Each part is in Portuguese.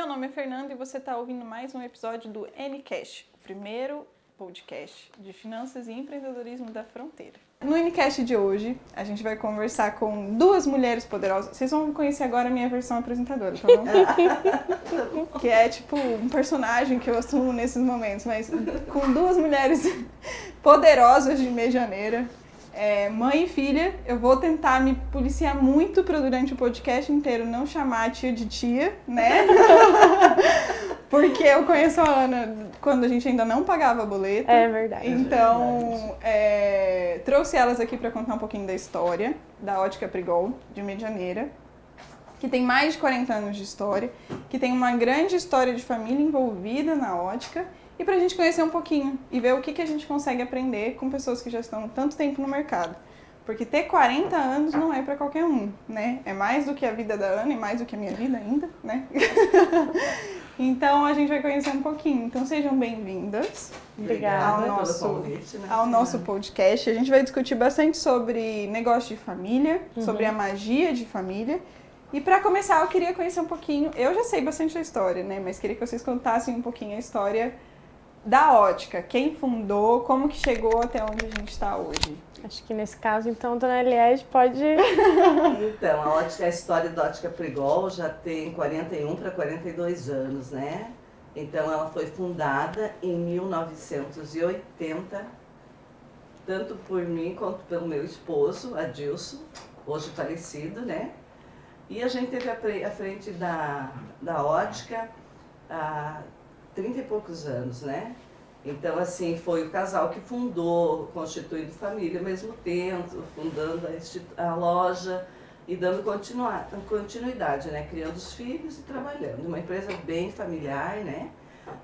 Meu nome é Fernanda e você está ouvindo mais um episódio do Ncast, o primeiro podcast de finanças e empreendedorismo da fronteira. No Ncast de hoje, a gente vai conversar com duas mulheres poderosas. Vocês vão conhecer agora a minha versão apresentadora, tá bom? Que é tipo um personagem que eu assumo nesses momentos, mas com duas mulheres poderosas de Medianeira. Mãe e filha, eu vou tentar me policiar muito para durante o podcast inteiro não chamar a tia de tia, né? Porque eu conheço a Ana quando a gente ainda não pagava boleto. É verdade. Então, trouxe elas aqui para contar um pouquinho da história da Ótica Prigol, de Medianeira, que tem mais de 40 anos de história, que tem uma grande história de família envolvida na ótica, e pra gente conhecer um pouquinho e ver o que a gente consegue aprender com pessoas que já estão tanto tempo no mercado. Porque ter 40 anos não é pra qualquer um, né? É mais do que a vida da Ana e mais do que a minha vida ainda, né? Então a gente vai conhecer um pouquinho. Então sejam bem-vindas. Obrigada ao nosso podcast. A gente vai discutir bastante sobre negócio de família, sobre a magia de família. E para começar, eu queria conhecer um pouquinho, eu já sei bastante da história, né? Mas queria que vocês contassem um pouquinho a história da ótica. Quem fundou, como que chegou até onde a gente está hoje? Acho que nesse caso, então, Dona Eliette pode... Então, a história da Ótica Prigol já tem 41 para 42 anos, né? Então, ela foi fundada em 1980, tanto por mim quanto pelo meu esposo, Adilson, hoje falecido, né? E a gente teve à frente da ótica há 30 e poucos anos, né? Então, assim, foi o casal que fundou, constituindo família ao mesmo tempo, fundando a loja e dando continuidade, né? Criando os filhos e trabalhando. Uma empresa bem familiar, né?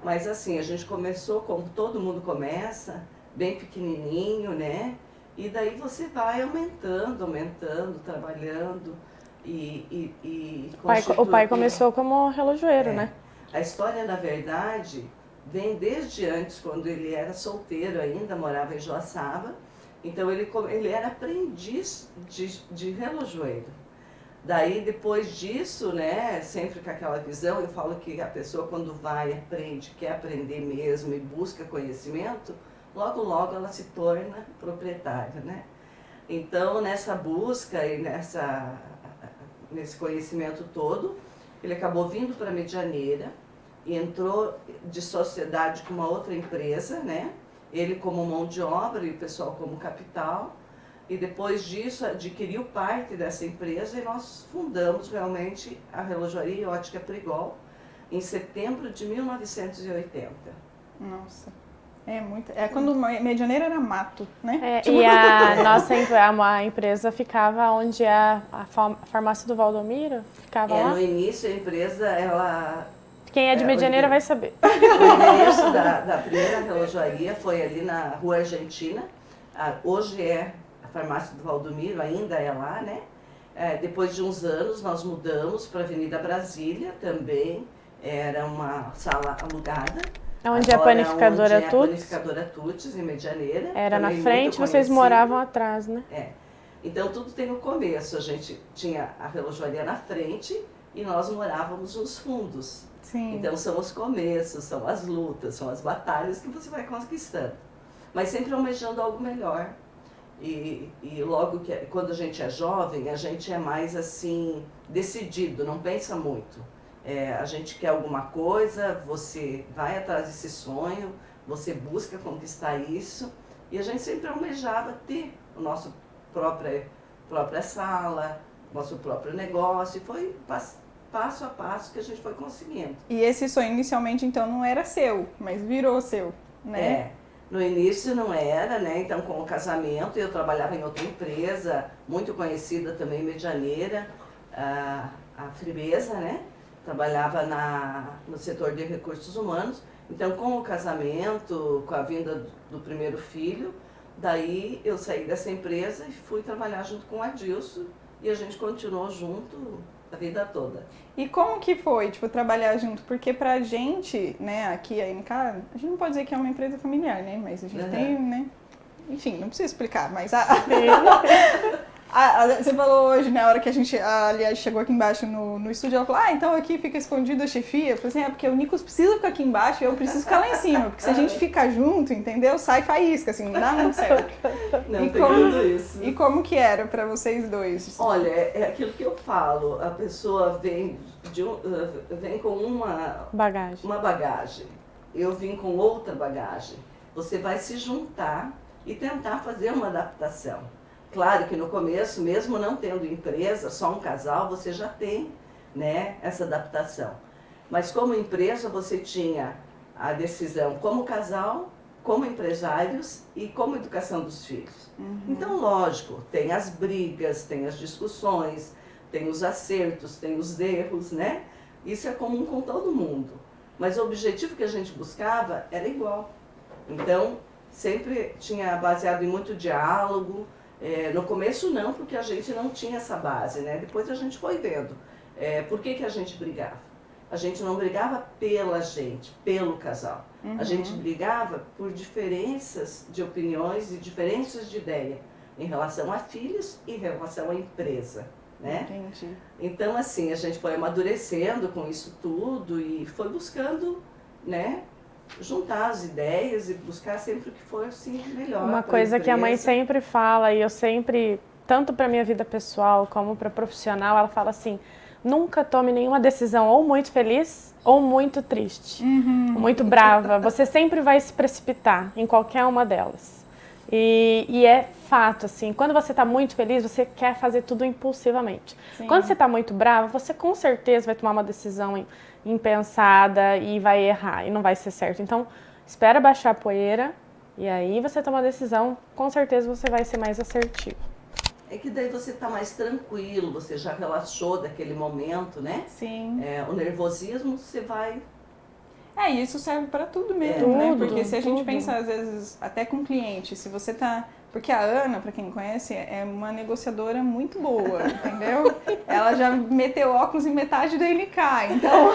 Mas, assim, a gente começou, como todo mundo começa, bem pequenininho, né? E daí você vai aumentando, trabalhando e O pai começou como relojoeiro, né? A história, na verdade, vem desde antes, quando ele era solteiro ainda, morava em Joaçaba. Então, ele era aprendiz de relojoeiro. Daí, depois disso, né, sempre com aquela visão, eu falo que a pessoa, quando vai, aprende, quer aprender mesmo e busca conhecimento, logo, logo ela se torna proprietária, né? Então, nessa busca e nesse conhecimento todo, ele acabou vindo para Medianeira e entrou de sociedade com uma outra empresa, né? Ele como mão de obra e o pessoal como capital. E depois disso adquiriu parte dessa empresa e nós fundamos realmente a Relojoaria Ótica Prigol em setembro de 1980. Nossa. Quando Medianeira era mato, né? E a empresa ficava onde a farmácia do Valdomiro ficava lá? No início a empresa, Quem é de Medianeira vai saber. O endereço da primeira relojoaria foi ali na Rua Argentina. Hoje é a farmácia do Valdomiro, ainda é lá, né? Depois de uns anos nós mudamos para a Avenida Brasília também. Era uma sala alugada. Onde é a panificadora Tuts? A panificadora Tuts, em Medianeira. Era na frente, vocês moravam atrás, né? Então tudo tem um começo. A gente tinha a relojoaria na frente e nós morávamos nos fundos. Sim. Então são os começos, são as lutas, são as batalhas que você vai conquistando. Mas sempre almejando algo melhor. E logo que quando a gente é jovem, a gente é mais assim, decidido, não pensa muito. A gente quer alguma coisa, você vai atrás desse sonho, você busca conquistar isso. E a gente sempre almejava ter o nosso própria sala, nosso próprio negócio. E foi passo a passo que a gente foi conseguindo. E esse sonho inicialmente, então, não era seu, mas virou seu, né? No início não era, né? Então, com o casamento, eu trabalhava em outra empresa, muito conhecida também, Medianeira, a Fribesa, né? Trabalhava no setor de recursos humanos. Então, com o casamento, com a vinda do primeiro filho, daí eu saí dessa empresa e fui trabalhar junto com o Adilson e a gente continuou junto a vida toda. E como que foi, trabalhar junto? Porque pra gente, né, aqui a NK, a gente não pode dizer que é uma empresa familiar, né? Mas a gente tem, né? Enfim, não precisa explicar, mas Você falou hoje, na hora que aliás, chegou aqui embaixo no estúdio, ela falou, então aqui fica escondido a chefia. Eu falei assim, porque o Nicolas precisa ficar aqui embaixo e eu preciso ficar lá em cima, porque se a gente ficar junto, entendeu? Sai faísca, assim, não dá muito certo. Não, tem tudo isso. E como que era pra vocês dois? Olha, é aquilo que eu falo, a pessoa vem com uma bagagem, eu vim com outra bagagem. Você vai se juntar e tentar fazer uma adaptação. Claro que no começo, mesmo não tendo empresa, só um casal, você já tem, né, essa adaptação. Mas como empresa, você tinha a decisão como casal, como empresários e como educação dos filhos. Então, lógico, tem as brigas, tem as discussões, tem os acertos, tem os erros, né? Isso é comum com todo mundo. Mas o objetivo que a gente buscava era igual. Então, sempre tinha baseado em muito diálogo. No começo não, porque a gente não tinha essa base, né? Depois a gente foi vendo. Por que a gente brigava? A gente não brigava pela gente, pelo casal. A gente brigava por diferenças de opiniões e diferenças de ideia em relação a filhos e em relação à empresa, né? Entendi. Então, assim, a gente foi amadurecendo com isso tudo e foi buscando, né, juntar as ideias e buscar sempre o que for assim, melhor. Uma coisa que a mãe sempre fala, e eu sempre, tanto para minha vida pessoal como para profissional, ela fala assim, nunca tome nenhuma decisão ou muito feliz ou muito triste, muito brava. Você sempre vai se precipitar em qualquer uma delas. E é fato, assim, quando você está muito feliz, você quer fazer tudo impulsivamente. Sim. Quando você está muito brava, você com certeza vai tomar uma decisão impensada e vai errar, e não vai ser certo. Então, espera baixar a poeira e aí você toma a decisão, com certeza você vai ser mais assertivo. É que daí você está mais tranquilo, você já relaxou daquele momento, né? Sim. O nervosismo, você vai... E isso serve para tudo mesmo, né? Porque se a gente pensa, às vezes, até com cliente, se você tá... Porque a Ana, para quem conhece, é uma negociadora muito boa, entendeu? Ela já meteu óculos em metade da NK, então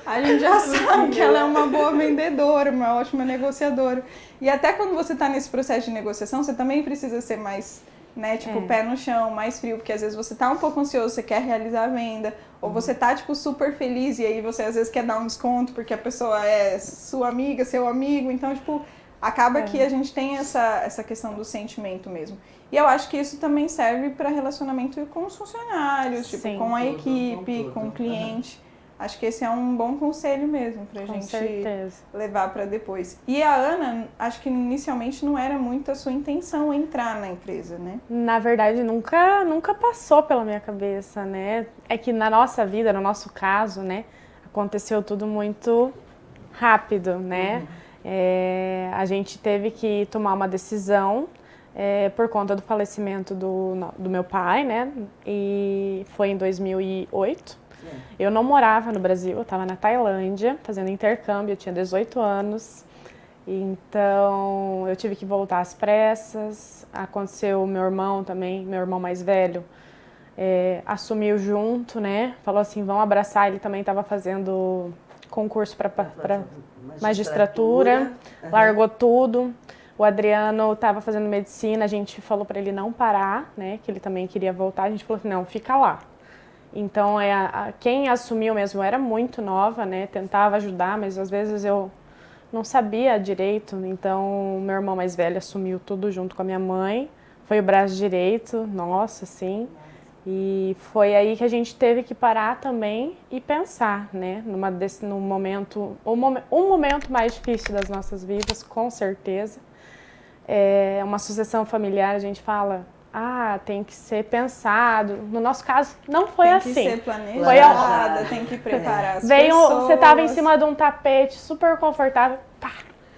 a gente já sabe que ela é uma boa vendedora, uma ótima negociadora. E até quando você está nesse processo de negociação, você também precisa ser mais, né, tipo, pé no chão, mais frio, porque às vezes você tá um pouco ansioso, você quer realizar a venda, ou você tá, tipo, super feliz e aí você às vezes quer dar um desconto porque a pessoa é sua amiga, seu amigo, então, tipo, acaba que a gente tem essa questão do sentimento mesmo. E eu acho que isso também serve para relacionamento com os funcionários, tipo, Sim, com a equipe, com o cliente. Acho que esse é um bom conselho mesmo pra gente levar para depois. E a Ana, acho que inicialmente não era muito a sua intenção entrar na empresa, né? Na verdade, nunca passou pela minha cabeça, né? É que na nossa vida, no nosso caso, né, aconteceu tudo muito rápido, né? A gente teve que tomar uma decisão por conta do falecimento do meu pai, né? E foi em 2008. Eu não morava no Brasil, eu estava na Tailândia fazendo intercâmbio, eu tinha 18 anos. Então eu tive que voltar às pressas. Aconteceu, meu irmão também, meu irmão mais velho, assumiu junto, né? Falou assim, vamos abraçar, ele também estava fazendo concurso para magistratura, largou tudo. O Adriano estava fazendo medicina, a gente falou para ele não parar, né? Que ele também queria voltar, a gente falou assim, não, fica lá. Então, quem assumiu mesmo, eu era muito nova, né? Tentava ajudar, mas às vezes eu não sabia direito. Então, meu irmão mais velho assumiu tudo junto com a minha mãe. Foi o braço direito, nossa, assim. E foi aí que a gente teve que parar também e pensar, né? Um momento mais difícil das nossas vidas, com certeza. É uma sucessão familiar, a gente fala... tem que ser pensado. No nosso caso, não foi assim. Tem que ser planejada, tem que preparar as pessoas. Você estava em cima de um tapete super confortável, pá,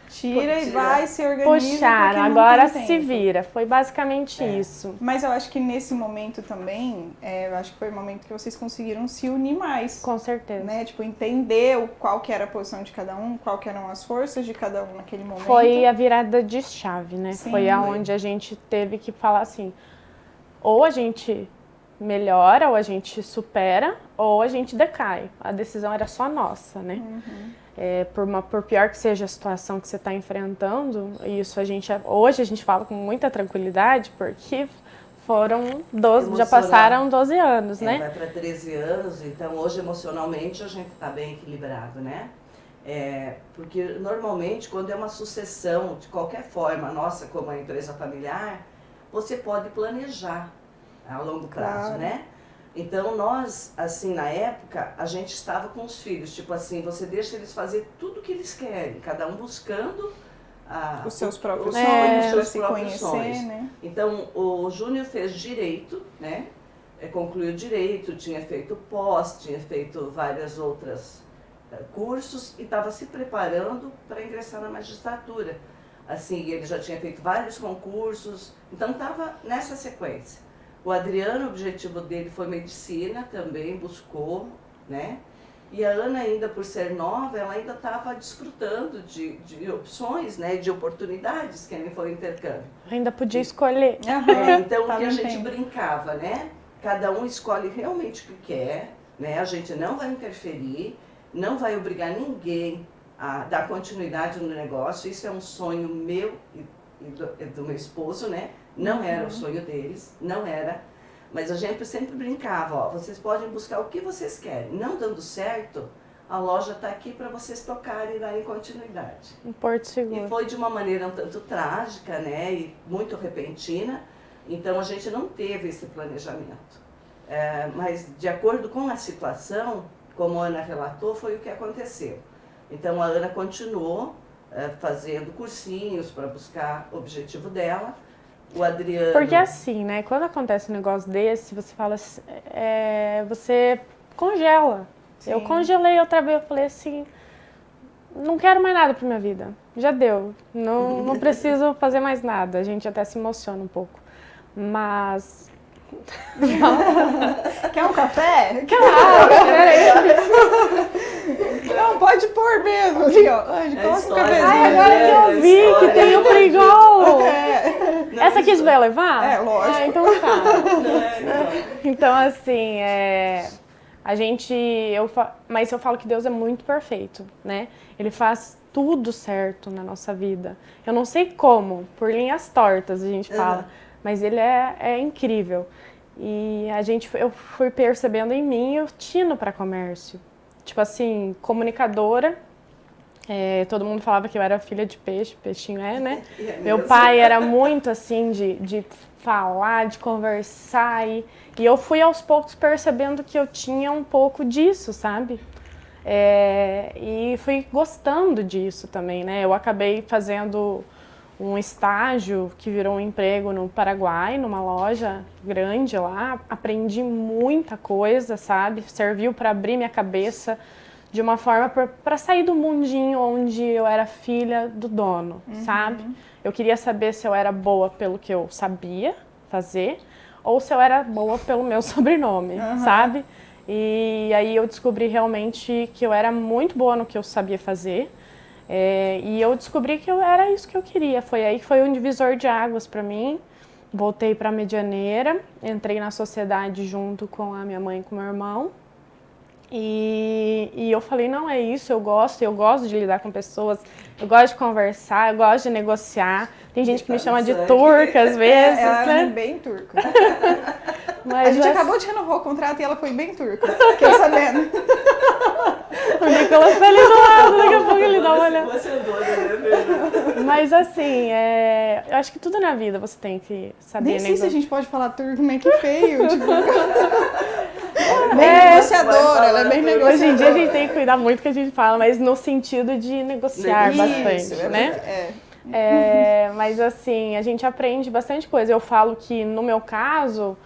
tira e vai, se organiza. Puxaram, agora se vira. Foi basicamente isso. Mas eu acho que nesse momento também, eu acho que foi o momento que vocês conseguiram se unir mais. Com certeza. Né? Tipo, entender qual que era a posição de cada um, qual que eram as forças de cada um naquele momento. Foi a virada de chave, né? Sim, foi aonde a gente teve que falar assim, ou a gente melhora, ou a gente supera, ou a gente decai. A decisão era só nossa, né? Por pior que seja a situação que você está enfrentando, isso hoje a gente fala com muita tranquilidade, porque foram 12, já passaram 12 anos, né? Vai para 13 anos, então hoje emocionalmente a gente está bem equilibrado, né? Porque normalmente quando é uma sucessão de qualquer forma, nossa, como a empresa familiar, você pode planejar a longo prazo, Claro. né? Então nós, assim, na época, a gente estava com os filhos, tipo assim, você deixa eles fazer tudo o que eles querem, cada um buscando Os seus próprios sonhos, sonhos, os para seus se próprios conhecer, sonhos. né? Então, o Júnior fez direito, né? Concluiu direito, tinha feito pós, tinha feito várias outras cursos e estava se preparando para ingressar na magistratura. Assim, ele já tinha feito vários concursos, então estava nessa sequência. O Adriano, o objetivo dele foi medicina, também buscou, né? E a Ana, ainda por ser nova, ela ainda estava desfrutando de opções, né? De oportunidades, que nem foi o intercâmbio. Ainda podia escolher. Então, o Tava que a em gente tempo. brincava, né? Cada um escolhe realmente o que quer, né? A gente não vai interferir, não vai obrigar ninguém a dar continuidade no negócio. Isso é um sonho meu e do meu esposo, né? Não era o sonho deles, não era. Mas a gente sempre brincava, ó, vocês podem buscar o que vocês querem. Não dando certo, a loja está aqui para vocês tocarem e darem continuidade. Em Porto Seguro. E foi de uma maneira um tanto trágica, né? E muito repentina. Então a gente não teve esse planejamento. Mas de acordo com a situação, como a Ana relatou, foi o que aconteceu. Então a Ana continuou fazendo cursinhos para buscar o objetivo dela. O Adriano... Porque assim, né, quando acontece um negócio desse, você fala, você congela. Sim. Eu congelei outra vez, eu falei assim, não quero mais nada pra minha vida, já deu, não preciso fazer mais nada. A gente até se emociona um pouco, mas... Quer um café? Claro, peraí. Não, pode pôr mesmo. Ali, ó. Ai, coloca um história, cafezinho. Ai, agora que eu vi que tem o Prigol. Essa aqui você vai levar? É, lógico. Ah, então tá. Então, assim, mas eu falo que Deus é muito perfeito, né? Ele faz tudo certo na nossa vida. Eu não sei como, por linhas tortas a gente fala, mas ele é incrível. E eu fui percebendo em mim o tino para comércio. Tipo assim, comunicadora. Todo mundo falava que eu era filha de peixe, peixinho né? Meu pai era muito assim de falar, de conversar e eu fui aos poucos percebendo que eu tinha um pouco disso, sabe? E fui gostando disso também, né? Eu acabei fazendo um estágio que virou um emprego no Paraguai, numa loja grande lá. Aprendi muita coisa, sabe? Serviu para abrir minha cabeça de uma forma para sair do mundinho onde eu era filha do dono, sabe? Eu queria saber se eu era boa pelo que eu sabia fazer ou se eu era boa pelo meu sobrenome, sabe? E aí eu descobri realmente que eu era muito boa no que eu sabia fazer. E eu descobri que era isso que eu queria. Foi aí que foi um divisor de águas para mim. Voltei para Medianeira, entrei na sociedade junto com a minha mãe e com o meu irmão. E eu falei, não, é isso, eu gosto de lidar com pessoas, eu gosto de conversar, eu gosto de negociar. Tem gente que me chama de turca às vezes, Ela né? é bem turca. Mas A gente acabou de renovar o contrato e ela foi bem turca. Fiquei sabendo. O Nicolas tá ali do lado, daqui a pouco ele dá uma olhada. Você é doida, né? Mas assim, eu acho que tudo na vida você tem que saber Nem sei se a negociar. gente pode falar turco, mas que feio. Tipo... bem negociadora, ela é bem negociadora. Hoje em dia a gente tem que cuidar muito do que a gente fala, mas no sentido de negociar bastante, né? Mas assim, a gente aprende bastante coisa. Eu falo que no meu caso,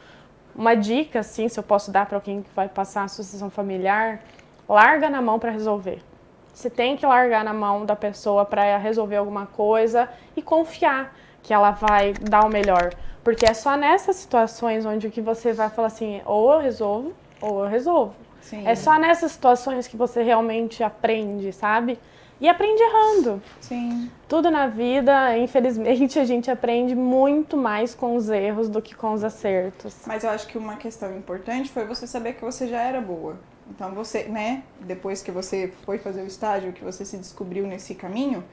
uma dica, assim, se eu posso dar para alguém que vai passar a sucessão familiar, larga na mão para resolver. Você tem que largar na mão da pessoa para resolver alguma coisa e confiar que ela vai dar o melhor. Porque é só nessas situações onde o que você vai falar assim, ou eu resolvo, ou eu resolvo. Sim. É só nessas situações que você realmente aprende, sabe? E aprende errando. Sim. Tudo na vida, infelizmente, a gente aprende muito mais com os erros do que com os acertos. Mas eu acho que uma questão importante foi você saber que você já era boa. Então você, né, depois que você foi fazer o estágio, que você se descobriu nesse caminho,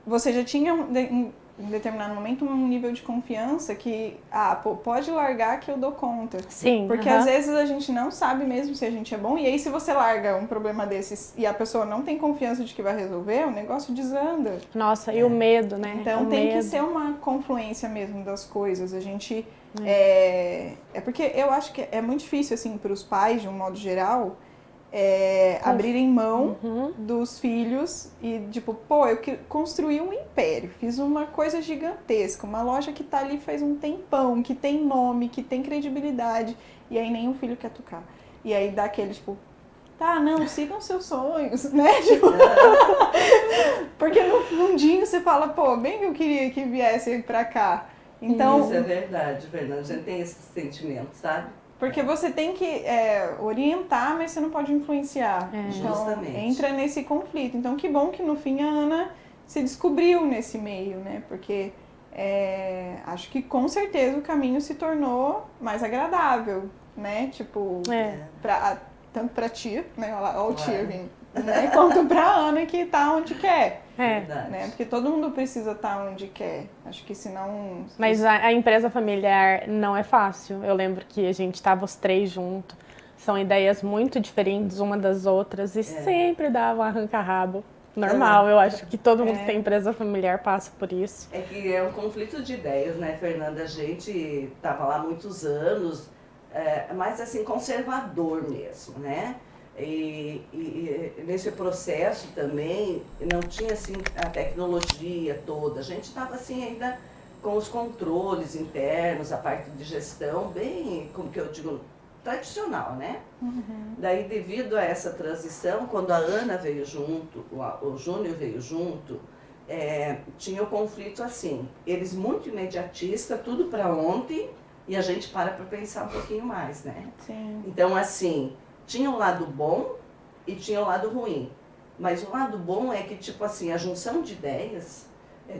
você já tinha em determinado momento, um nível de confiança que, pode largar que eu dou conta. Sim. Porque às vezes a gente não sabe mesmo se a gente é bom, e aí se você larga um problema desses e a pessoa não tem confiança de que vai resolver, o negócio desanda. Nossa, e o medo, né? Então o tem medo. que ser uma confluência mesmo das coisas. A gente... É porque eu acho que é muito difícil, assim, para os pais, de um modo geral, abrirem mão dos filhos e, tipo, eu construí um império, fiz uma coisa gigantesca, uma loja que tá ali faz um tempão, que tem nome, que tem credibilidade, e aí nenhum filho quer tocar. E aí dá aquele, tipo, tá, não, sigam seus sonhos, né? Tipo, porque no fundinho você fala, bem que eu queria que viessem pra cá. Então, isso é verdade, Fernanda. A gente tem esse sentimento, sabe? Porque você tem que orientar, mas você não pode influenciar. Então, justamente. entra nesse conflito. Então, que bom que no fim a Ana se descobriu nesse meio, né? Porque acho que com certeza o caminho se tornou mais agradável, né? Tipo, tanto pra tia, né? Olha o tia vindo, né? Quanto pra Ana que tá onde quer. Né? Porque todo mundo precisa estar onde quer. Acho que senão... Mas a empresa familiar não é fácil. Eu lembro que a gente estava os três juntos. São ideias muito diferentes uma das outras e sempre dava um arranca-rabo. Normal, eu acho que todo mundo que tem empresa familiar passa por isso. É que é um conflito de ideias, né, Fernanda? A gente estava lá há muitos anos, mas assim, conservador mesmo, né? E nesse processo também não tinha assim a tecnologia toda, a gente estava assim ainda com os controles internos, a parte de gestão bem, como que eu digo, tradicional, né? Daí devido a essa transição, quando a Ana veio junto, o Júnior veio junto, tinha o conflito assim, eles muito imediatistas, tudo para ontem, e a gente para pensar um pouquinho mais, né? Sim. Então assim, tinha um lado bom e tinha um lado ruim. Mas o lado bom é que, tipo assim, a junção de ideias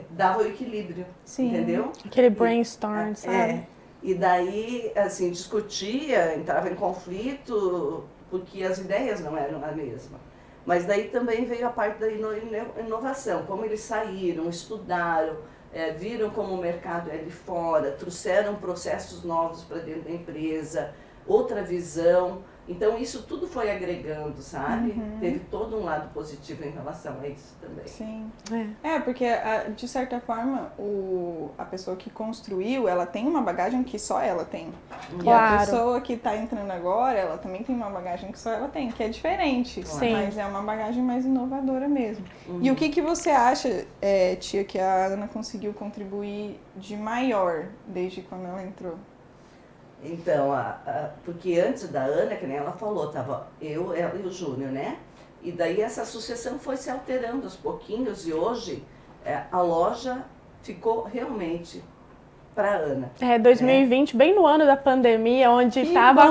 dava o equilíbrio, entendeu? Aquele brainstorm, sabe? E daí, assim, discutia, entrava em conflito, porque as ideias não eram a mesma. Mas daí também veio a parte da inovação, como eles saíram, estudaram, viram como o mercado é de fora, trouxeram processos novos para dentro da empresa, outra visão. Então isso tudo foi agregando, sabe? Teve todo um lado positivo em relação a isso também. Sim. Porque de certa forma a pessoa que construiu, ela tem uma bagagem que só ela tem. Claro. E a pessoa que está entrando agora, ela também tem uma bagagem que só ela tem, que é diferente. Sim. Mas é uma bagagem mais inovadora mesmo. E o que você acha, tia, que a Ana conseguiu contribuir de maior desde quando ela entrou? Então, porque antes da Ana, que nem ela falou, tava eu, ela e o Júnior, né? E daí essa sucessão foi se alterando aos pouquinhos e hoje a loja ficou realmente para Ana. 2020, bem no ano da pandemia, onde estava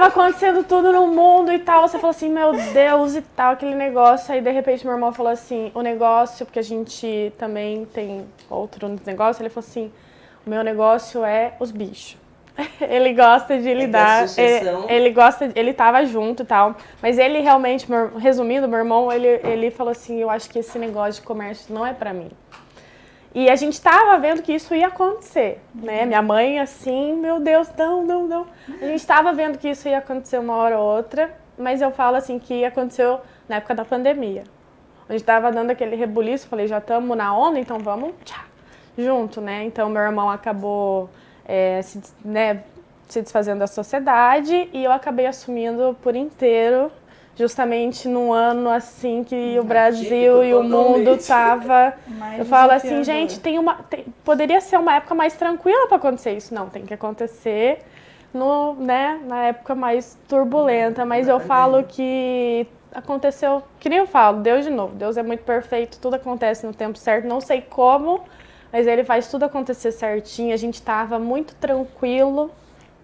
acontecendo tudo no mundo e tal. Você falou assim, meu Deus e tal, aquele negócio. Aí de repente meu irmão falou assim, o negócio, porque a gente também tem outro negócio, ele falou assim, o meu negócio é os bichos. Ele gosta de lidar, ele tava junto e tal, mas ele realmente, resumindo, meu irmão, ele falou assim, eu acho que esse negócio de comércio não é pra mim. E a gente tava vendo que isso ia acontecer, né? Minha mãe, assim, meu Deus, não. A gente tava vendo que isso ia acontecer uma hora ou outra, mas eu falo assim que aconteceu na época da pandemia. A gente tava dando aquele rebuliço, falei, já estamos na onda, então vamos junto, né? Então meu irmão acabou se desfazendo da sociedade e eu acabei assumindo por inteiro, justamente num ano assim que o Brasil e o mundo tava... Eu falo assim, gente, poderia ser uma época mais tranquila para acontecer isso. Não, tem que acontecer na época mais turbulenta, mas eu falo que aconteceu, que nem eu falo, Deus de novo, Deus é muito perfeito, tudo acontece no tempo certo, não sei como, mas ele faz tudo acontecer certinho, a gente estava muito tranquilo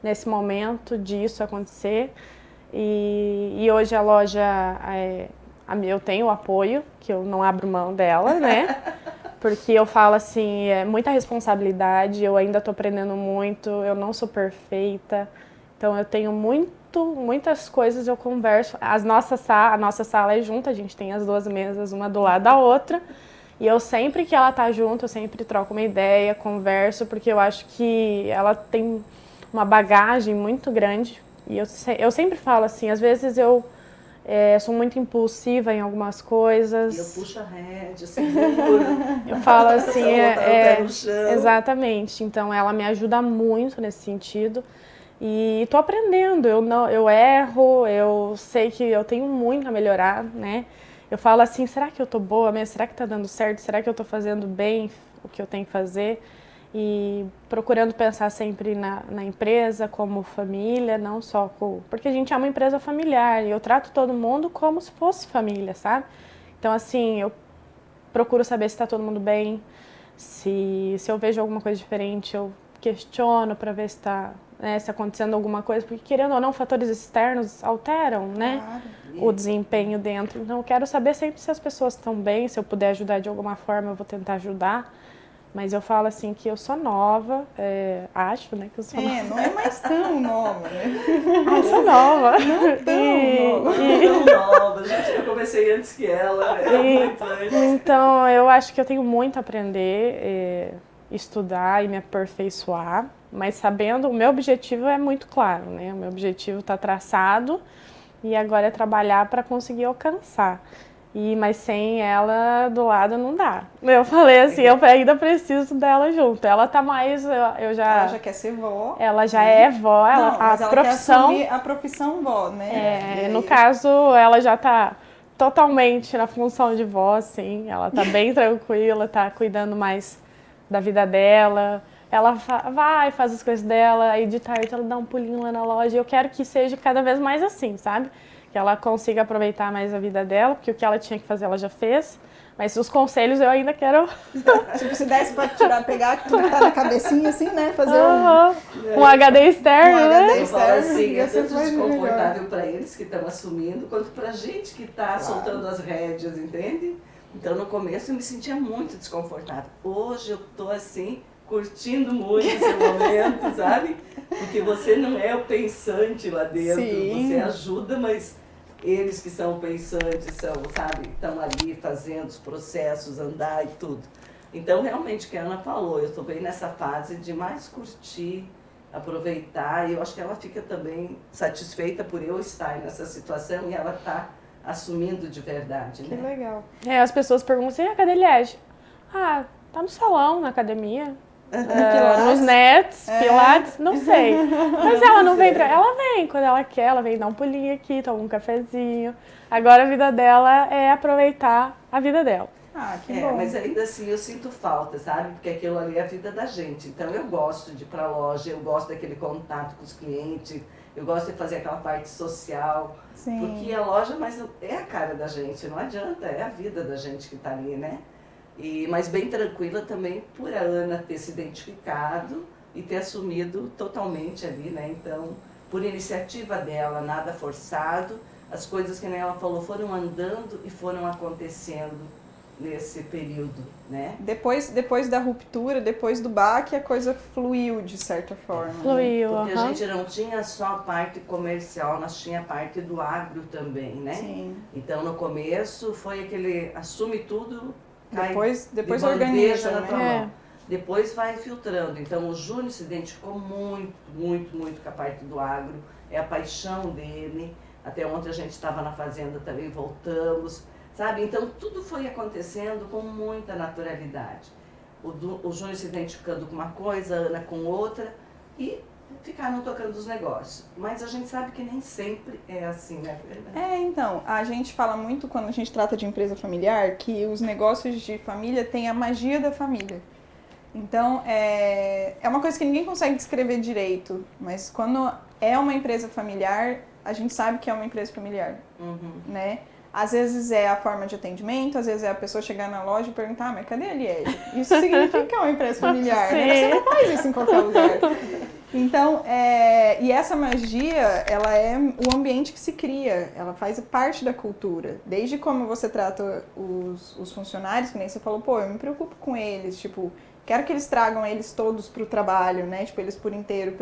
nesse momento disso acontecer. E hoje a loja, eu tenho o apoio, que eu não abro mão dela, né? Porque eu falo assim, é muita responsabilidade, eu ainda estou aprendendo muito, eu não sou perfeita. Então eu tenho muitas coisas, eu converso. A nossa sala é junta, a gente tem as duas mesas, uma do lado da outra. E eu sempre que ela tá junto, eu sempre troco uma ideia, converso, porque eu acho que ela tem uma bagagem muito grande. E eu sempre falo assim, às vezes eu sou muito impulsiva em algumas coisas. E eu puxo a rédea, seguro. Eu falo assim, botar o pé no chão. exatamente. Então ela me ajuda muito nesse sentido. E tô aprendendo, eu erro, eu sei que eu tenho muito a melhorar, né? Eu falo assim, será que eu tô boa mesmo? Será que tá dando certo? Será que eu tô fazendo bem o que eu tenho que fazer? E procurando pensar sempre na empresa como família, não só porque a gente é uma empresa familiar e eu trato todo mundo como se fosse família, sabe? Então, assim, eu procuro saber se está todo mundo bem, se eu vejo alguma coisa diferente, eu questiono para ver se está se acontecendo alguma coisa, porque querendo ou não, fatores externos alteram, né? Claro. O desempenho dentro. Então, eu quero saber sempre se as pessoas estão bem, se eu puder ajudar de alguma forma, eu vou tentar ajudar. Mas eu falo assim que eu sou nova, acho, né, que eu sou nova. Não é mais tão nova, né? Eu sou nova. Não tão nova. Não tão nova, gente, eu comecei antes que ela, muito antes. Então, eu acho que eu tenho muito a aprender, estudar e me aperfeiçoar, mas sabendo, o meu objetivo é muito claro, né? O meu objetivo está traçado e agora é trabalhar para conseguir alcançar. Mas sem ela do lado não dá. Eu falei assim, eu ainda preciso dela junto. Ela tá mais, eu já... Ela já quer ser vó. Ela já é vó, Mas ela profissão... quer assumir a profissão vó, né? No caso, ela já tá totalmente na função de vó, assim. Ela tá bem tranquila, tá cuidando mais da vida dela. Ela faz as coisas dela, aí de tarde ela dá um pulinho lá na loja. E eu quero que seja cada vez mais assim, sabe? Que ela consiga aproveitar mais a vida dela, porque o que ela tinha que fazer ela já fez. Mas os conselhos eu ainda quero... Tipo, se desse pra pegar tudo que tá na cabecinha, assim, né? Fazer um HD externo, né? Eu falo assim, é tanto desconfortável para eles que estão assumindo, quanto pra gente que tá soltando as rédeas, entende? Então, no começo eu me sentia muito desconfortável. Hoje eu tô assim, curtindo muito esse momento, sabe? Porque você não é o pensante lá dentro, Sim. você ajuda, mas eles que são pensantes, sabe, estão ali fazendo os processos, andar e tudo. Então, realmente, o que a Ana falou, eu estou bem nessa fase de mais curtir, aproveitar, e eu acho que ela fica também satisfeita por eu estar nessa situação e ela está assumindo de verdade, né? Que legal. As pessoas perguntam assim, cadê a Liege? Tá no salão, na academia. Nos nets, pilates, não sei. Mas ela não vem ela vem quando ela quer, ela vem dar um pulinho aqui, toma um cafezinho. Agora a vida dela é aproveitar a vida dela. Que bom. Mas ainda assim eu sinto falta, sabe? Porque aquilo ali é a vida da gente. Então eu gosto de ir pra loja, eu gosto daquele contato com os clientes, eu gosto de fazer aquela parte social. Sim. Porque a loja é a cara da gente, não adianta, é a vida da gente que tá ali, né? Mas bem tranquila também por a Ana ter se identificado e ter assumido totalmente ali, né? Então, por iniciativa dela, nada forçado, as coisas que ela falou foram andando e foram acontecendo nesse período, né? Depois da ruptura, depois do baque, a coisa fluiu de certa forma. Fluiu, Porque a gente não tinha só a parte comercial, nós tinha a parte do agro também, né? Sim. Então, no começo, foi aquele assume tudo, Depois de organiza, na tua né? mão. Depois vai filtrando. Então o Júnior se identificou muito, muito, muito com a parte do agro. É a paixão dele. Até ontem a gente estava na fazenda também, voltamos. Sabe? Então tudo foi acontecendo com muita naturalidade. O Júnior se identificando com uma coisa, a Ana com outra. E ficaram tocando os negócios. Mas a gente sabe que nem sempre é assim, né? Então, a gente fala muito quando a gente trata de empresa familiar que os negócios de família têm a magia da família. Então, é uma coisa que ninguém consegue descrever direito, mas quando é uma empresa familiar, a gente sabe que é uma empresa familiar, né? Às vezes é a forma de atendimento, às vezes é a pessoa chegar na loja e perguntar, mas cadê a Liege? Isso significa que é uma empresa familiar, né? Você não faz isso em qualquer lugar. Então, e essa magia, ela é o ambiente que se cria, ela faz parte da cultura. Desde como você trata os funcionários, que nem você falou, eu me preocupo com eles, tipo, quero que eles tragam eles todos pro trabalho, né? Tipo, eles por inteiro,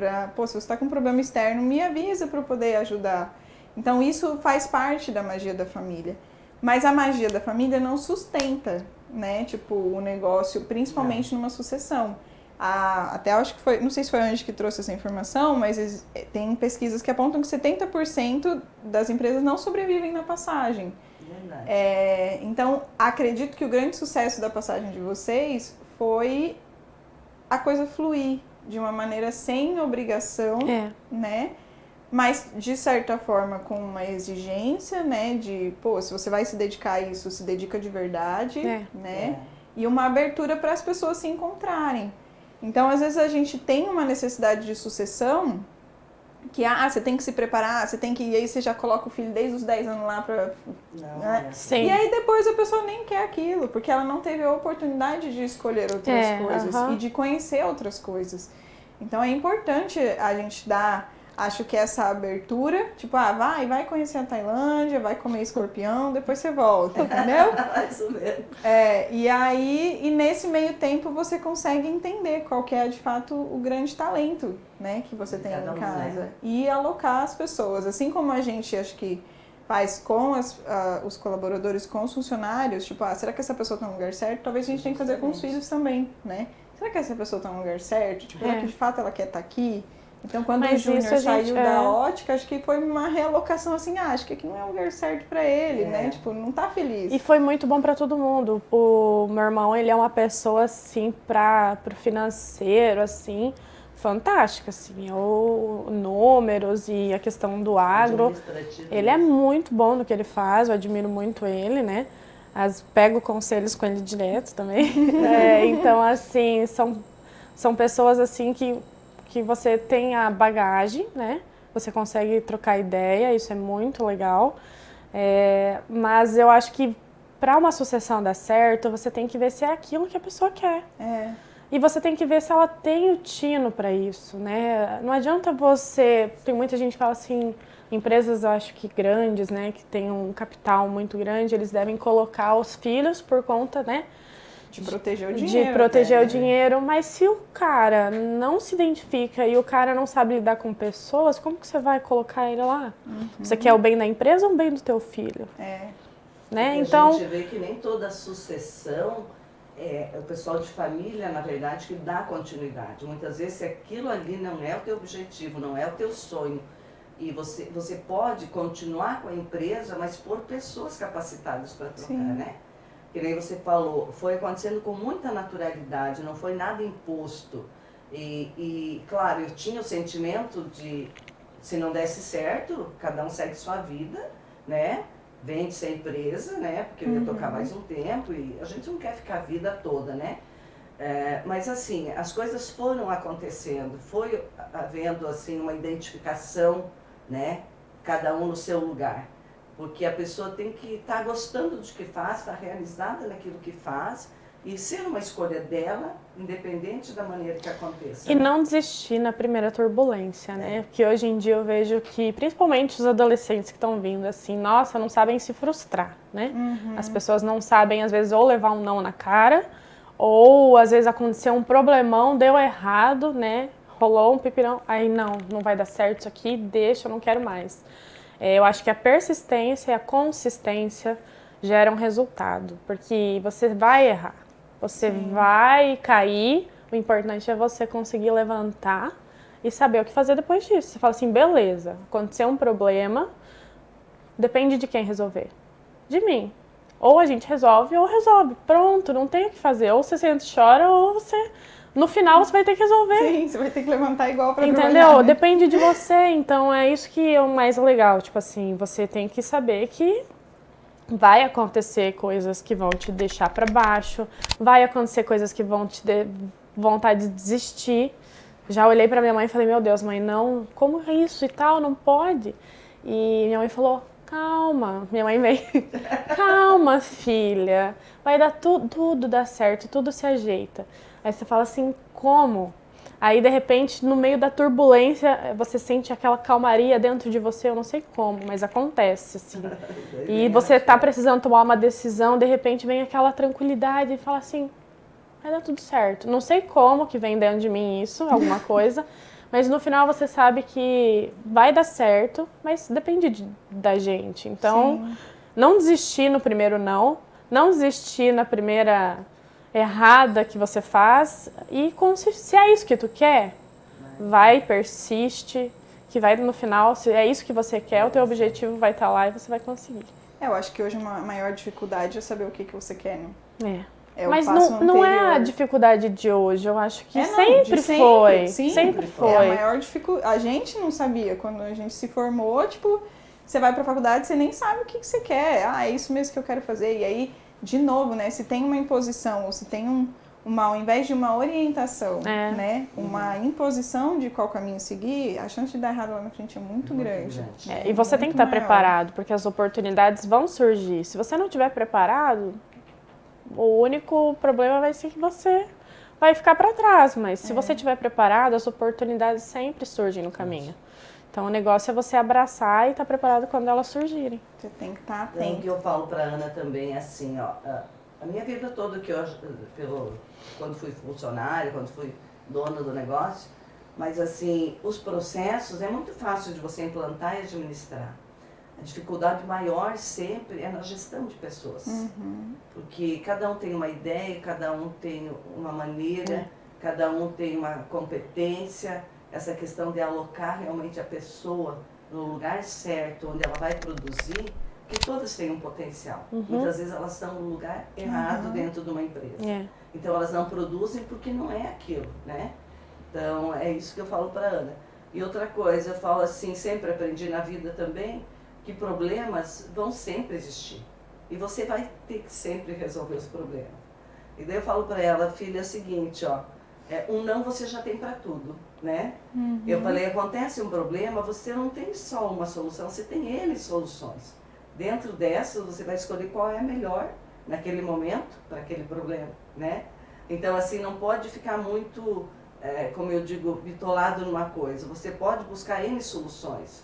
se você tá com um problema externo, me avisa para eu poder ajudar. Então, isso faz parte da magia da família. Mas a magia da família não sustenta né? Tipo, o negócio, principalmente numa sucessão. Até acho que foi, não sei se foi onde que trouxe essa informação, mas tem pesquisas que apontam que 70% das empresas não sobrevivem na passagem. Verdade. Então, acredito que o grande sucesso da passagem de vocês foi a coisa fluir de uma maneira sem obrigação, né? Mas, de certa forma, com uma exigência, né? De, pô, se você vai se dedicar a isso, se dedica de verdade, né? E uma abertura para as pessoas se encontrarem. Então, às vezes, a gente tem uma necessidade de sucessão que, você tem que se preparar, você tem que... E aí você já coloca o filho desde os 10 anos lá pra... né? Sim. E aí depois a pessoa nem quer aquilo, porque ela não teve a oportunidade de escolher outras coisas e de conhecer outras coisas. Então, é importante a gente dar... Acho que essa abertura, tipo, vai conhecer a Tailândia, vai comer escorpião, depois você volta, entendeu? Isso mesmo. E aí, nesse meio tempo, você consegue entender qual que é, de fato, o grande talento, né, que você tem em casa. Né? E alocar as pessoas. Assim como a gente, acho que, faz com os colaboradores, com os funcionários, tipo, será que essa pessoa está no lugar certo? Talvez a gente tenha que fazer com os filhos também, né? Será que essa pessoa está no lugar certo? Tipo, será que, de fato, ela quer estar aqui? Então, quando o Júnior saiu da ótica, acho que foi uma realocação assim, acho que aqui não é o lugar certo para ele, né? Tipo, não tá feliz. E foi muito bom para todo mundo. O meu irmão, ele é uma pessoa, assim, pro financeiro, assim, fantástica, assim. Números e a questão do agro. Ele é muito bom no que ele faz, eu admiro muito ele, né? Pego conselhos com ele direto também. Então, assim, são pessoas, assim, que você tem a bagagem, né? Você consegue trocar ideia, isso é muito legal. Mas eu acho que para uma sucessão dar certo, você tem que ver se é aquilo que a pessoa quer. E você tem que ver se ela tem o tino para isso, né? Não adianta você... Tem muita gente que fala assim, empresas, eu acho que grandes, né? Que tem um capital muito grande, eles devem colocar os filhos por conta, né? De proteger o dinheiro. De proteger o dinheiro, mas se o cara não se identifica e o cara não sabe lidar com pessoas, como que você vai colocar ele lá? Você quer o bem da empresa ou o bem do teu filho? Né? Então, a gente vê que nem toda sucessão o pessoal de família, na verdade, que dá continuidade. Muitas vezes, se aquilo ali não é o teu objetivo, não é o teu sonho, e você pode continuar com a empresa, mas por pessoas capacitadas para trocar, né? Que nem você falou, foi acontecendo com muita naturalidade, não foi nada imposto. E claro, eu tinha o sentimento de, se não desse certo, cada um segue sua vida, né? Vende-se a empresa, né? Porque eu ia tocar mais um tempo e a gente não quer ficar a vida toda, né? Mas assim, as coisas foram acontecendo, foi havendo assim uma identificação, né? Cada um no seu lugar. Porque a pessoa tem que estar gostando do que faz, estar realizada naquilo que faz e ser uma escolha dela, independente da maneira que aconteça. E não desistir na primeira turbulência, né? Porque hoje em dia eu vejo que, principalmente os adolescentes que estão vindo assim, nossa, não sabem se frustrar, né? As pessoas não sabem, às vezes, ou levar um não na cara, ou às vezes aconteceu um problemão, deu errado, né? Rolou um pepirão, aí não vai dar certo isso aqui, deixa, eu não quero mais. Eu acho que a persistência e a consistência geram resultado, porque você vai errar, você vai cair, o importante é você conseguir levantar e saber o que fazer depois disso. Você fala assim, beleza, aconteceu um problema, depende de quem resolver. De mim. Ou a gente resolve, ou resolve. Pronto, não tem o que fazer. Ou você senta e chora, ou você... No final você vai ter que resolver. Sim, você vai ter que levantar igual pra Entendeu? trabalhar, né? Depende de você, então é isso que é o mais legal. Tipo assim, você tem que saber que vai acontecer coisas que vão te deixar pra baixo, vai acontecer coisas que vão te dar vontade de desistir. Já olhei pra minha mãe e falei, meu Deus, mãe, não, como é isso e tal, não pode. E minha mãe falou, calma, minha mãe veio, calma, filha, vai dar tudo dá certo, tudo se ajeita. Aí você fala assim, como? Aí, de repente, no meio da turbulência, você sente aquela calmaria dentro de você, eu não sei como, mas acontece, assim. E você tá precisando tomar uma decisão, de repente vem aquela tranquilidade e fala assim, vai dar tudo certo. Não sei como que vem dentro de mim isso, alguma coisa, mas no final você sabe que vai dar certo, mas depende da gente. Então, não desistir no primeiro não, não desistir na primeira errada que você faz e se é isso que tu quer, vai, persiste, que vai no final, se é isso que você quer, o teu objetivo vai estar lá e você vai conseguir. Eu acho que hoje uma maior dificuldade é saber o que você quer, né? É o Mas passo não é a anterior. dificuldade de hoje, eu acho que Não, sempre de foi. sim. Sempre É foi. a maior dificuldade. A gente não sabia. Quando a gente se formou, tipo, você vai pra faculdade, você nem sabe o que você quer. Ah, é isso mesmo que eu quero fazer. E aí, de novo, né? Se tem uma imposição ou se tem ao invés de uma orientação, né? Uma imposição de qual caminho seguir, a chance de dar errado lá na frente é muito grande. Né? E você tem que estar maior. preparado, porque as oportunidades vão surgir. Se você não estiver preparado, o único problema vai ser que você vai ficar para trás. Mas se você estiver preparado, as oportunidades sempre surgem no caminho. Então o negócio é você abraçar e estar preparado quando elas surgirem. Você tem que estar Então, o atento. que eu falo para Ana também, assim, ó, a minha vida toda que quando fui funcionária, quando fui dona do negócio, mas assim, os processos é muito fácil de você implantar e administrar. A dificuldade maior sempre é na gestão de pessoas. Porque cada um tem uma ideia, cada um tem uma maneira, cada um tem uma competência. Essa questão de alocar realmente a pessoa no lugar certo, onde ela vai produzir, que todas têm um potencial. Muitas vezes elas estão no lugar errado dentro de uma empresa. Então elas não produzem porque não é aquilo, né? Então é isso que eu falo para Ana. E outra coisa, eu falo assim, sempre aprendi na vida também, que problemas vão sempre existir. E você vai ter que sempre resolver os problemas. E daí eu falo para ela, filha, é o seguinte, ó, um não você já tem para tudo, né? Eu falei, acontece um problema, você não tem só uma solução, você tem N soluções. Dentro dessas, você vai escolher qual é a melhor naquele momento, para aquele problema, né? Então, assim, não pode ficar muito, como eu digo, bitolado numa coisa. Você pode buscar N soluções.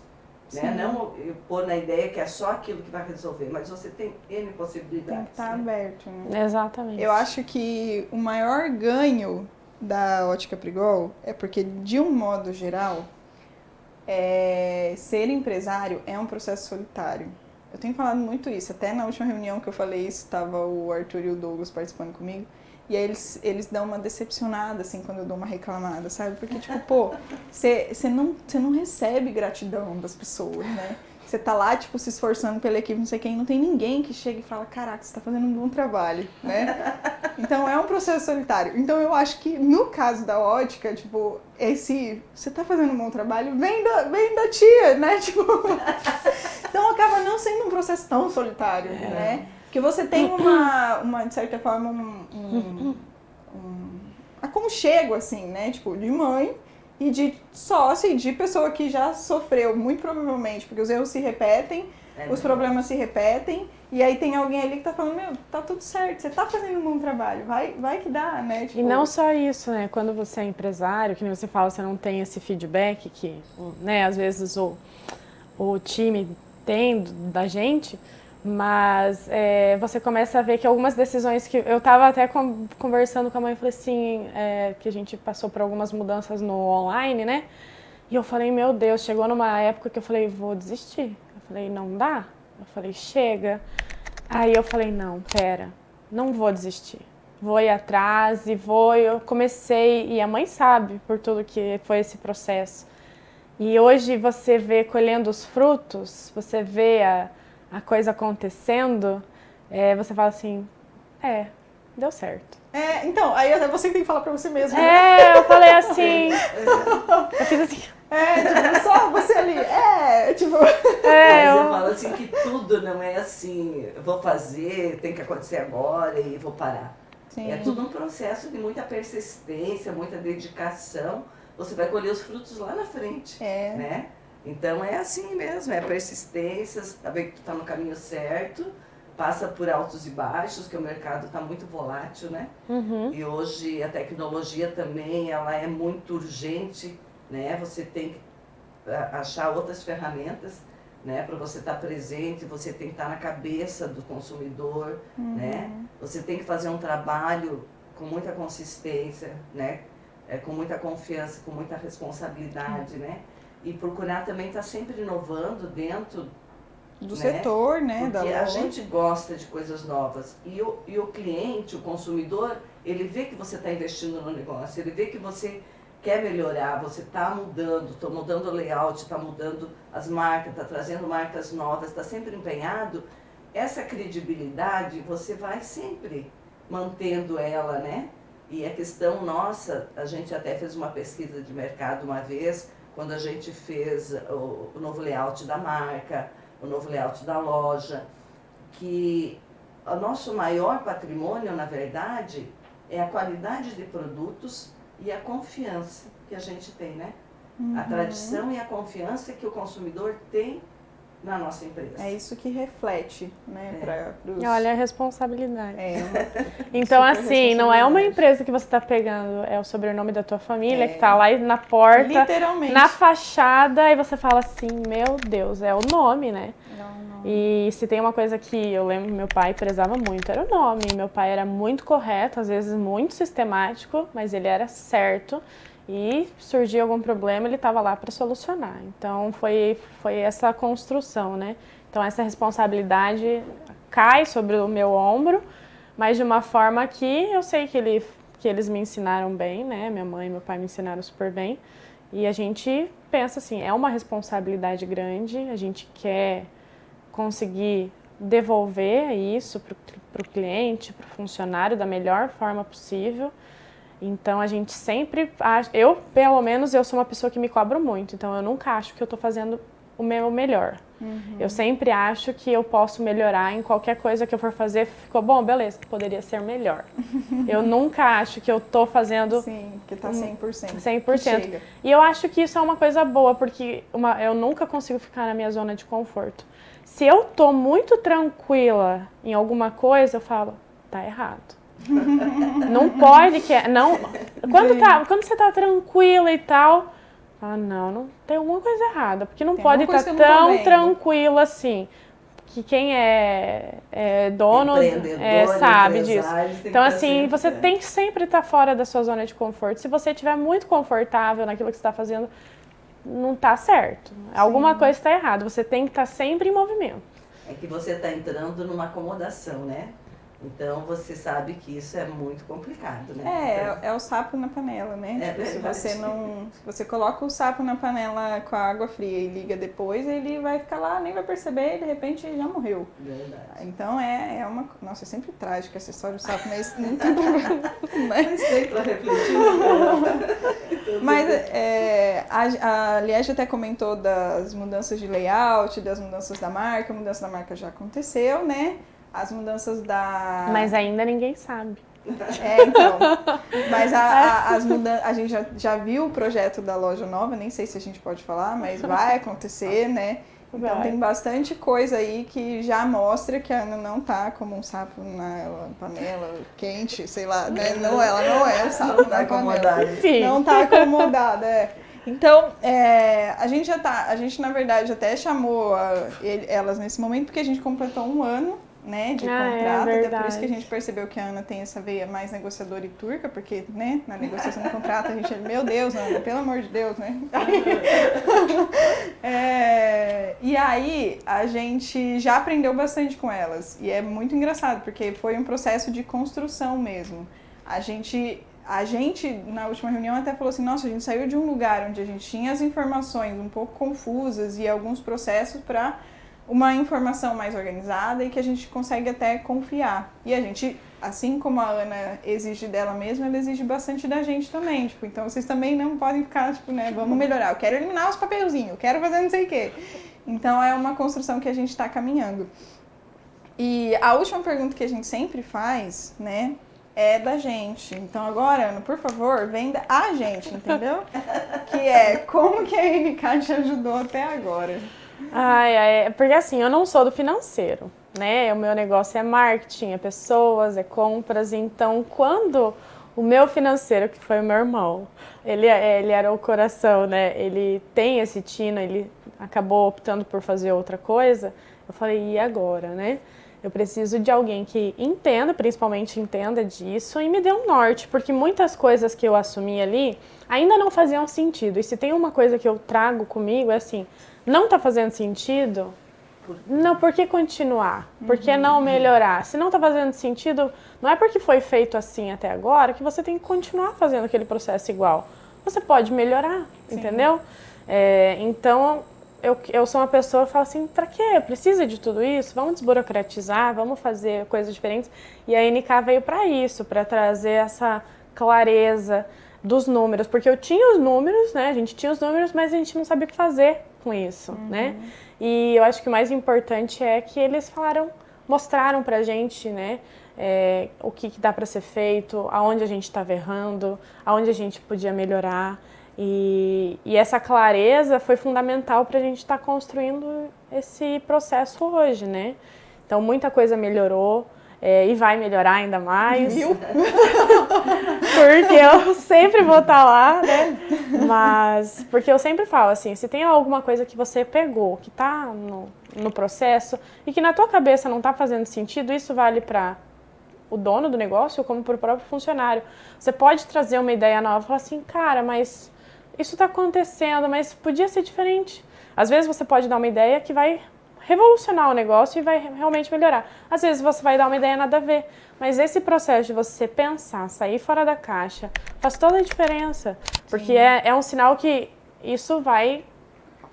Né? Não pôr na ideia que é só aquilo que vai resolver, mas você tem N possibilidades. Tem que estar aberto, né? Exatamente. Eu acho que o maior ganho da Ótica Prigol é porque, de um modo geral, ser empresário é um processo solitário. Eu tenho falado muito isso, até na última reunião que eu falei isso, estava o Arthur e o Douglas participando comigo, e aí eles dão uma decepcionada, assim, quando eu dou uma reclamada, sabe? Porque, tipo, pô, você não recebe gratidão das pessoas, né? Você tá lá, tipo, se esforçando pela equipe, não sei quem, não tem ninguém que chega e fala, caraca, você tá fazendo um bom trabalho, né? Então, é um processo solitário. Então, eu acho que, no caso da ótica, tipo, você tá fazendo um bom trabalho, vem da tia, né? Tipo, então, acaba não sendo um processo tão solitário, né? Porque você tem de certa forma, um aconchego, assim, né? Tipo, de mãe e de sócia e de pessoa que já sofreu, muito provavelmente, porque os erros se repetem, os problemas se repetem, e aí tem alguém ali que tá falando, meu, tá tudo certo, você tá fazendo um bom trabalho, vai que dá, né? Tipo... E não só isso, né? Quando você é empresário, que nem você fala, você não tem esse feedback que, né, às vezes o time tem da gente, mas você começa a ver que algumas decisões que... Eu estava até conversando com a mãe, falei assim, que a gente passou por algumas mudanças no online, né? E eu falei, meu Deus, chegou numa época que eu falei, vou desistir. Eu falei, não dá? Eu falei, chega. Aí eu falei, não, pera, não vou desistir. Vou ir atrás e eu comecei, e a mãe sabe por tudo que foi esse processo. E hoje você vê colhendo os frutos, você vê a coisa acontecendo, você fala assim, deu certo. Então, aí até você tem que falar pra você mesmo. Eu falei assim, eu fiz assim. Tipo, só você ali, tipo... Mas eu falo assim que tudo não é assim, eu vou fazer, tem que acontecer agora e vou parar. Sim. É tudo um processo de muita persistência, muita dedicação. Você vai colher os frutos lá na frente, né? Então é assim mesmo, é persistência, saber que tu tá no caminho certo, passa por altos e baixos, que o mercado está muito volátil, né? E hoje a tecnologia também, ela é muito urgente, né? Você tem que achar outras ferramentas, né? Para você estar presente, você tem que estar na cabeça do consumidor, né? Você tem que fazer um trabalho com muita consistência, né? Com muita confiança, com muita responsabilidade, né? E procurar também estar sempre inovando dentro do né? setor, né? Porque da a loja. gente gosta de coisas novas e o cliente, o consumidor, ele vê que você está investindo no negócio, ele vê que você quer melhorar, você está mudando o layout, está mudando as marcas, está trazendo marcas novas, está sempre empenhado. Essa credibilidade você vai sempre mantendo ela, né? E a questão nossa, a gente até fez uma pesquisa de mercado uma vez, quando a gente fez o novo layout da marca, o novo layout da loja, que o nosso maior patrimônio, na verdade, é a qualidade de produtos e a confiança que a gente tem, né? A tradição e a confiança que o consumidor tem na nossa empresa. É isso que reflete, né? Pros... Olha a responsabilidade. uma Então, super assim, não é uma responsabilidade. empresa que você está pegando, é o sobrenome da tua família, que está lá na porta, Literalmente. na fachada, e você fala assim, meu Deus, é o nome, né? Não. E se tem uma coisa que eu lembro que meu pai prezava muito, era o nome. Meu pai era muito correto, às vezes muito sistemático, mas ele era certo. E surgia algum problema, ele estava lá para solucionar. Então, foi essa construção, né? Então, essa responsabilidade cai sobre o meu ombro, mas de uma forma que eu sei que eles me ensinaram bem, né? Minha mãe e meu pai me ensinaram super bem. E a gente pensa assim, é uma responsabilidade grande, a gente quer conseguir devolver isso para o cliente, para o funcionário da melhor forma possível. Então, a gente sempre... Eu, pelo menos, eu sou uma pessoa que me cobro muito. Então, eu nunca acho que eu estou fazendo o meu melhor. Eu sempre acho que eu posso melhorar em qualquer coisa que eu for fazer. Ficou bom? Beleza, poderia ser melhor. Eu nunca acho que eu estou fazendo... Sim, que tá 100%. 100%. Que chega. E eu acho que isso é uma coisa boa, porque eu nunca consigo ficar na minha zona de conforto. Se eu tô muito tranquila em alguma coisa, eu falo, tá errado. Não pode não. Quando você tá tranquila e tal, não tem alguma coisa errada, porque não Tem pode alguma estar coisa que eu não tô tão vendo. tranquilo assim. Que quem é dono Empreendedor, sabe disso. empresário, tem que Então, estar assim, sempre, você né? tem que sempre estar fora da sua zona de conforto. Se você estiver muito confortável naquilo que você está fazendo, não está certo. Alguma coisa está errada. Você tem que estar sempre em movimento. É que você está entrando numa acomodação, né? Então você sabe que isso é muito complicado, né? É o sapo na panela, né? É Tipo, se verdade. se você coloca o sapo na panela com a água fria e liga depois, ele vai ficar lá, nem vai perceber, e de repente já morreu. Verdade. Então é uma... Nossa, é sempre trágica essa história do sapo, mas não Mas tem para refletir. Mas a Liege até comentou das mudanças de layout, das mudanças da marca. A mudança da marca já aconteceu, né? As mudanças da... Mas ainda ninguém sabe. Então. Mas a gente já viu o projeto da loja nova, nem sei se a gente pode falar, mas vai acontecer, né? Então tem bastante coisa aí que já mostra que a Ana não tá como um sapo na panela quente, sei lá, né? Ela não é um sapo na panela. Sim. Não tá acomodada, Então, a gente na verdade até chamou elas nesse momento porque a gente completou um ano, né, de contrato, até por isso que a gente percebeu que a Ana tem essa veia mais negociadora e turca, porque, né, na negociação do contrato a gente, meu Deus, Ana, pelo amor de Deus, né? E aí a gente já aprendeu bastante com elas, e é muito engraçado, porque foi um processo de construção mesmo. A gente, na última reunião, até falou assim, nossa, a gente saiu de um lugar onde a gente tinha as informações um pouco confusas e alguns processos para uma informação mais organizada e que a gente consegue até confiar. E a gente, assim como a Ana exige dela mesma, ela exige bastante da gente também. Tipo, então vocês também não podem ficar, tipo, né, vamos melhorar. Eu quero eliminar os papelzinhos, eu quero fazer não sei o quê. Então é uma construção que a gente está caminhando. E a última pergunta que a gente sempre faz, né, é da gente. Então agora, Ana, por favor, venda a gente, entendeu? Que é como que a NK te ajudou até agora. Porque assim, eu não sou do financeiro, né? O meu negócio é marketing, é pessoas, é compras. Então, quando o meu financeiro, que foi o meu irmão, ele era o coração, né? Ele tem esse tino, ele acabou optando por fazer outra coisa. Eu falei, e agora, né? Eu preciso de alguém que entenda, principalmente entenda disso e me dê um norte, porque muitas coisas que eu assumi ali ainda não faziam sentido. E se tem uma coisa que eu trago comigo, é assim, não tá fazendo sentido, Não, por que continuar? Por que não melhorar? Se não está fazendo sentido, não é porque foi feito assim até agora que você tem que continuar fazendo aquele processo igual. Você pode melhorar, entendeu? Então, eu sou uma pessoa que fala assim, pra quê? Precisa de tudo isso? Vamos desburocratizar, vamos fazer coisas diferentes. E a NK veio para isso, para trazer essa clareza dos números. Porque eu tinha os números, né? A gente tinha os números, mas a gente não sabia o que fazer com isso, né? E eu acho que o mais importante é que eles mostraram pra gente, né? O que dá para ser feito, aonde a gente estava errando, aonde a gente podia melhorar. E essa clareza foi fundamental para a gente estar construindo esse processo hoje, né? Então, muita coisa melhorou e vai melhorar ainda mais. Viu? Porque eu sempre vou estar lá, né? Mas, porque eu sempre falo assim, se tem alguma coisa que você pegou, que está no processo e que na tua cabeça não está fazendo sentido, isso vale para o dono do negócio como para o próprio funcionário. Você pode trazer uma ideia nova e falar assim, cara, mas isso está acontecendo, mas podia ser diferente. Às vezes você pode dar uma ideia que vai revolucionar o negócio e vai realmente melhorar. Às vezes você vai dar uma ideia nada a ver, mas esse processo de você pensar, sair fora da caixa, faz toda a diferença. Porque é um sinal que isso vai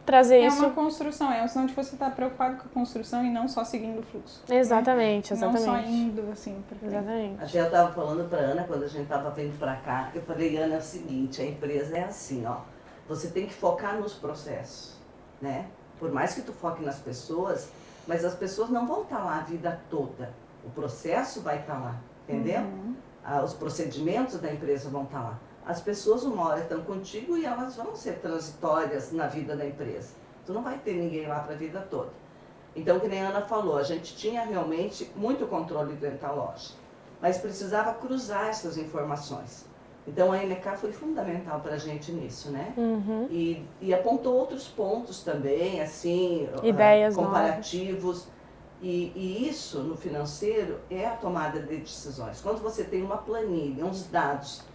trazer isso... É uma construção, é um sinal de que você está preocupado com a construção e não só seguindo o fluxo. Exatamente, Não só indo assim pra frente. Exatamente. Até eu estava falando para Ana, quando a gente estava vindo para cá, eu falei, Ana, é o seguinte, a empresa é assim, ó, você tem que focar nos processos, né? Por mais que tu foque nas pessoas, mas as pessoas não vão estar lá a vida toda. O processo vai estar lá, entendeu? Os procedimentos da empresa vão estar lá. As pessoas uma hora estão contigo e elas vão ser transitórias na vida da empresa. Tu não vai ter ninguém lá para a vida toda. Então, que nem a Ana falou, a gente tinha realmente muito controle dentro da loja, mas precisava cruzar essas informações. Então, a NK foi fundamental para a gente nisso, né? E apontou outros pontos também, assim, ideias comparativos. E isso, no financeiro, é a tomada de decisões. Quando você tem uma planilha, uns dados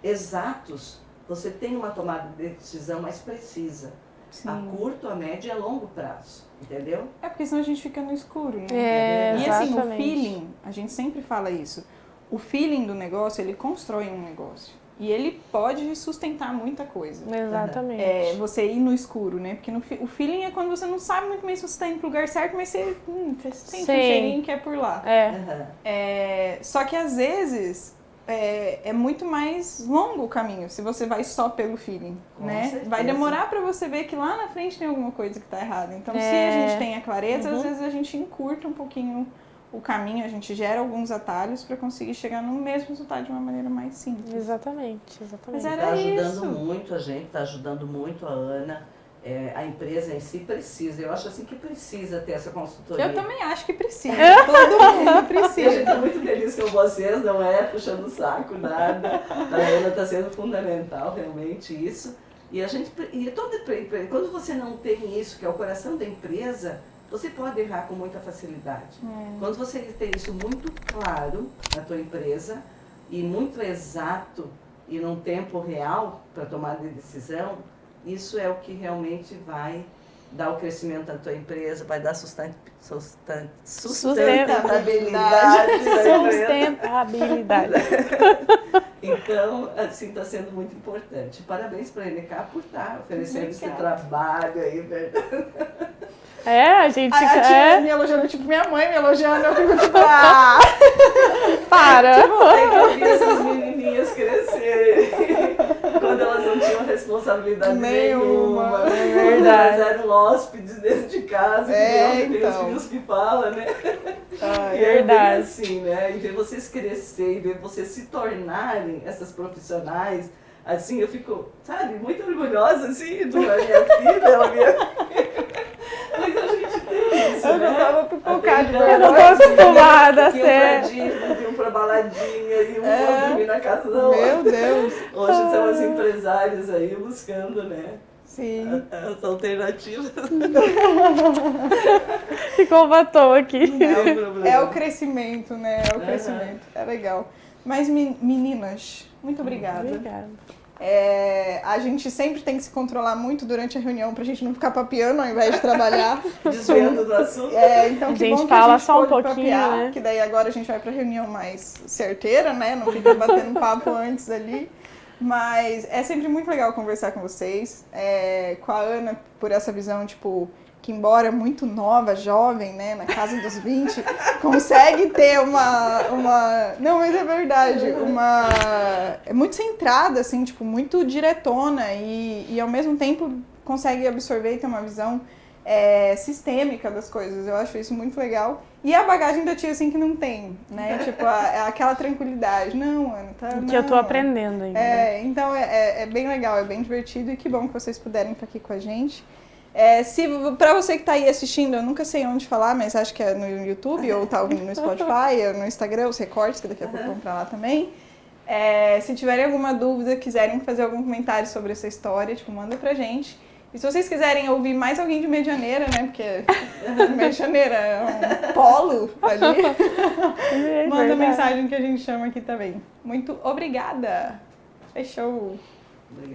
exatos, você tem uma tomada de decisão mais precisa. Sim. A curto, a médio e a longo prazo, entendeu? É porque senão a gente fica no escuro, né? E Exatamente. assim, o feeling, a gente sempre fala isso, o feeling do negócio, ele constrói um negócio. E ele pode sustentar muita coisa. Exatamente. Você ir no escuro, né? Porque o feeling é quando você não sabe muito bem se você está indo pro lugar certo, mas você sente um cheirinho que é por lá. Só que às vezes é muito mais longo o caminho se você vai só pelo feeling, né? certeza. Vai demorar para você ver que lá na frente tem alguma coisa que tá errada. Então, se a gente tem a clareza, às vezes a gente encurta um pouquinho o caminho, a gente gera alguns atalhos para conseguir chegar no mesmo resultado de uma maneira mais simples. Exatamente. Mas Está era ajudando isso. muito a gente, está ajudando muito a Ana. A empresa em si precisa, eu acho assim que precisa ter essa consultoria. Eu também acho que precisa, todo mundo E a precisa. gente está muito feliz com vocês, não é puxando o saco, nada. A Ana está sendo fundamental, realmente, isso. E a gente, quando você não tem isso, que é o coração da empresa, você pode errar com muita facilidade. Quando você tem isso muito claro na tua empresa e muito exato e num tempo real para tomar de decisão, isso é o que realmente vai dar o crescimento da tua empresa, vai dar sustentabilidade. Sustentabilidade. Então, assim, está sendo muito importante. Parabéns para a NK por estar oferecendo esse trabalho aí, verdade? A gente A tia quer. me elogiando, tipo, minha mãe me elogiando, eu fico tipo, Para! Tem que ouvir essas menininhas crescerem. Quando elas não tinham responsabilidade nenhuma. É verdade. Elas eram hóspedes dentro de casa, tem os filhos que falam, né? E é bem assim, né? E ver vocês crescerem, ver vocês se tornarem essas profissionais, assim, eu fico, sabe, muito orgulhosa, assim, da minha filha, ela minha... Mas a gente tem isso, eu né? já tava pipocada. Eu não tô acostumada a ser. Um pra baladinha e um pra dormir na casa da outra. Meu Deus. Hoje são as empresárias aí buscando, né? Sim. As alternativas. Ficou batom aqui. É o crescimento, né? É o crescimento. É legal. Mas, meninas, muito obrigada. Obrigada. A gente sempre tem que se controlar muito durante a reunião pra gente não ficar papiando ao invés de trabalhar. Desviando do assunto. Então A que gente bom fala que a gente só um pôde pouquinho, papear, né? que daí agora a gente vai pra reunião mais certeira, né? Não fica batendo papo antes ali. Mas é sempre muito legal conversar com vocês. Com a Ana, por essa visão, tipo, que embora muito nova, jovem, né, na casa dos 20, consegue ter uma... Não, mas é verdade, é muito centrada, assim, tipo, muito diretona e ao mesmo tempo consegue absorver e ter uma visão sistêmica das coisas. Eu acho isso muito legal. E a bagagem da tia, assim, que não tem, né? Tipo, aquela tranquilidade. Não, Ana, tá... Que eu tô aprendendo ainda. Então é bem legal, é bem divertido e que bom que vocês puderem estar aqui com a gente. Pra você que tá aí assistindo, eu nunca sei onde falar, mas acho que é no YouTube ou tá ouvindo no Spotify, ou no Instagram, os recortes, que daqui a pouco vão pra lá também. Se tiverem alguma dúvida, quiserem fazer algum comentário sobre essa história, tipo, manda pra gente. E se vocês quiserem ouvir mais alguém de Medianeira, né, porque Medianeira é um polo ali, manda mensagem que a gente chama aqui também. Muito obrigada! Fechou!